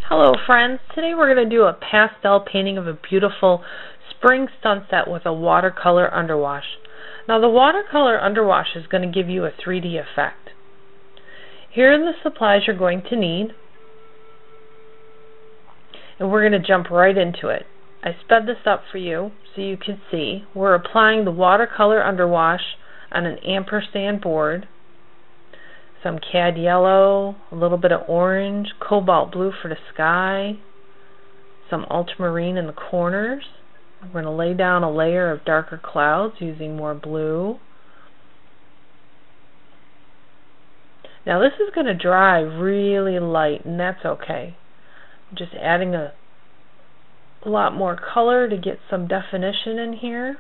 Hello friends, today we're going to do a pastel painting of a beautiful spring sunset with a watercolor underwash. Now the watercolor underwash is going to give you a 3D effect. Here are the supplies you're going to need, and we're going to jump right into it. I sped this up for you so you can see. We're applying the watercolor underwash on an ampersand board. Some cad yellow, a little bit of orange, cobalt blue for the sky, some ultramarine in the corners. We're going to lay down a layer of darker clouds using more blue. Now this is going to dry really light, and that's okay. I'm just adding a lot more color to get some definition in here.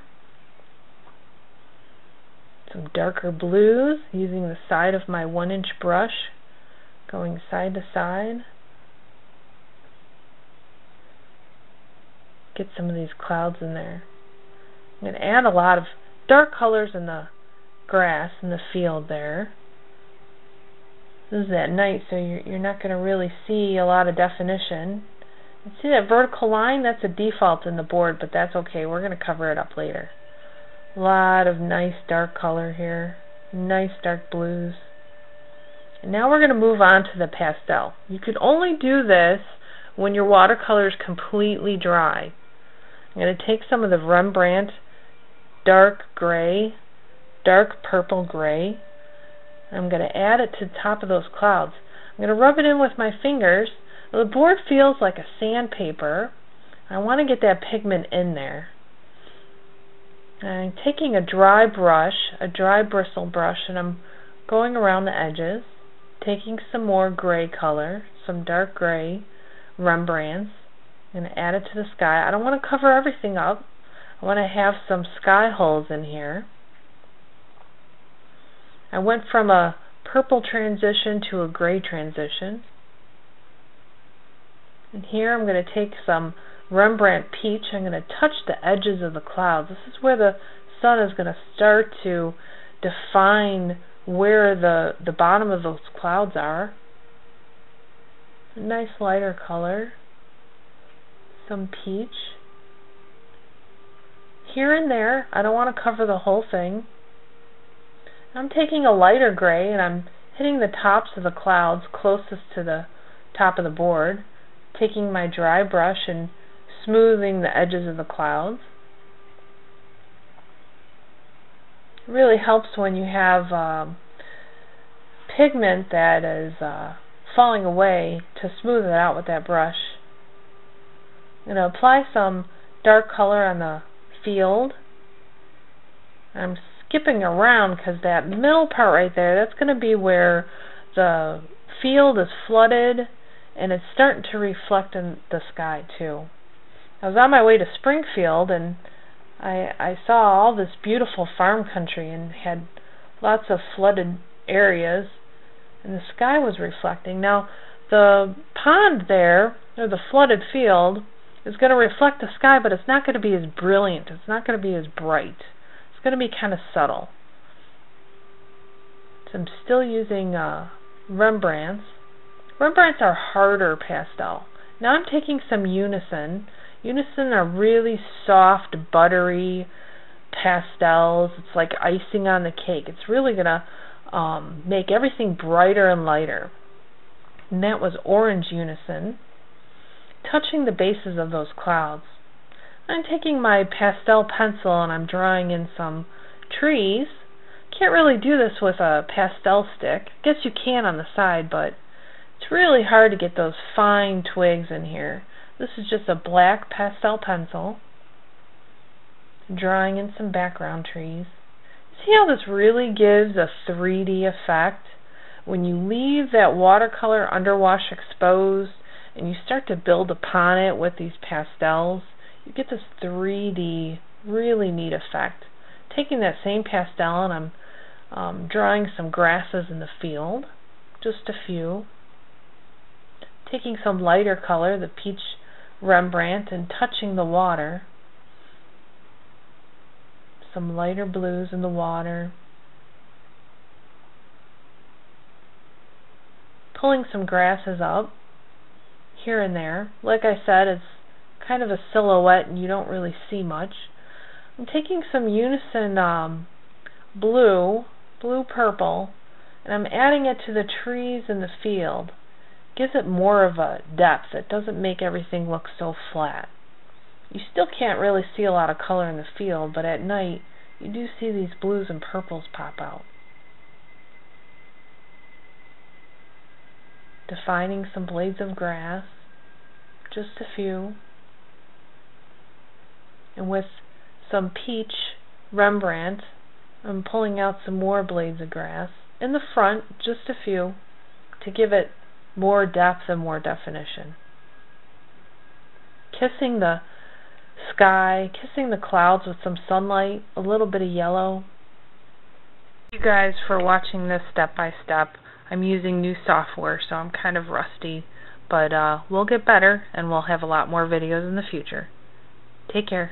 Some darker blues using the side of my 1-inch brush, going side to side. Get some of these clouds in there. I'm going to add a lot of dark colors in the grass in the field there. This is at night, so you're not going to really see a lot of definition. You see that vertical line? That's a default in the board, but that's okay. We're going to cover it up later. A lot of nice dark color here, nice dark blues. And now we're going to move on to the pastel. You can only do this when your watercolor is completely dry. I'm going to take some of the Rembrandt dark gray, dark purple gray. I'm going to add it to the top of those clouds. I'm going to rub it in with my fingers. The board feels like a sandpaper. I want to get that pigment in there. I'm taking a dry brush, a dry bristle brush, and I'm going around the edges, taking some more gray color, some dark gray Rembrandts, and add it to the sky. I don't want to cover everything up. I want to have some sky holes in here. I went from a purple transition to a gray transition. And here I'm going to take some Rembrandt peach. I'm going to touch the edges of the clouds. This is where the sun is going to start to define where the bottom of those clouds are. A nice lighter color. Some peach. Here and there, I don't want to cover the whole thing. I'm taking a lighter gray and I'm hitting the tops of the clouds closest to the top of the board. Taking my dry brush and smoothing the edges of the clouds. It really helps when you have pigment that is falling away to smooth it out with that brush. I'm going to apply some dark color on the field. I'm skipping around because that middle part right there, that's going to be where the field is flooded and it's starting to reflect in the sky too. I was on my way to Springfield and I saw all this beautiful farm country and had lots of flooded areas, and the sky was reflecting. Now the pond there, or the flooded field, is going to reflect the sky, but it's not going to be as brilliant. It's not going to be as bright. It's going to be kind of subtle. So I'm still using Rembrandts. Rembrandts are harder pastel. Now I'm taking some Unison. Unison are really soft, buttery pastels. It's like icing on the cake. It's really going to make everything brighter and lighter. And that was orange Unison. Touching the bases of those clouds. I'm taking my pastel pencil and I'm drawing in some trees. Can't really do this with a pastel stick. I guess you can on the side, but it's really hard to get those fine twigs in here. This is just a black pastel pencil, drawing in some background trees. See how this really gives a 3D effect? When you leave that watercolor underwash exposed and you start to build upon it with these pastels, you get this 3D, really neat effect. Taking that same pastel and I'm drawing some grasses in the field, just a few. Taking some lighter color, the peach Rembrandt, and touching the water. Some lighter blues in the water. Pulling some grasses up. here and there. Like I said, it's kind of a silhouette and you don't really see much. I'm taking some Unison blue purple, and I'm adding it to the trees in the field. Gives it more of a depth. It doesn't make everything look so flat. You still can't really see a lot of color in the field, but at night you do see these blues and purples pop out. Defining some blades of grass, just a few. And with some peach Rembrandt, I'm pulling out some more blades of grass. In the front, just a few, to give it more depth and more definition. Kissing the sky, kissing the clouds with some sunlight, a little bit of yellow. Thank you guys for watching this step by step. I'm using new software, so I'm kind of rusty, but we'll get better and we'll have a lot more videos in the future. Take care.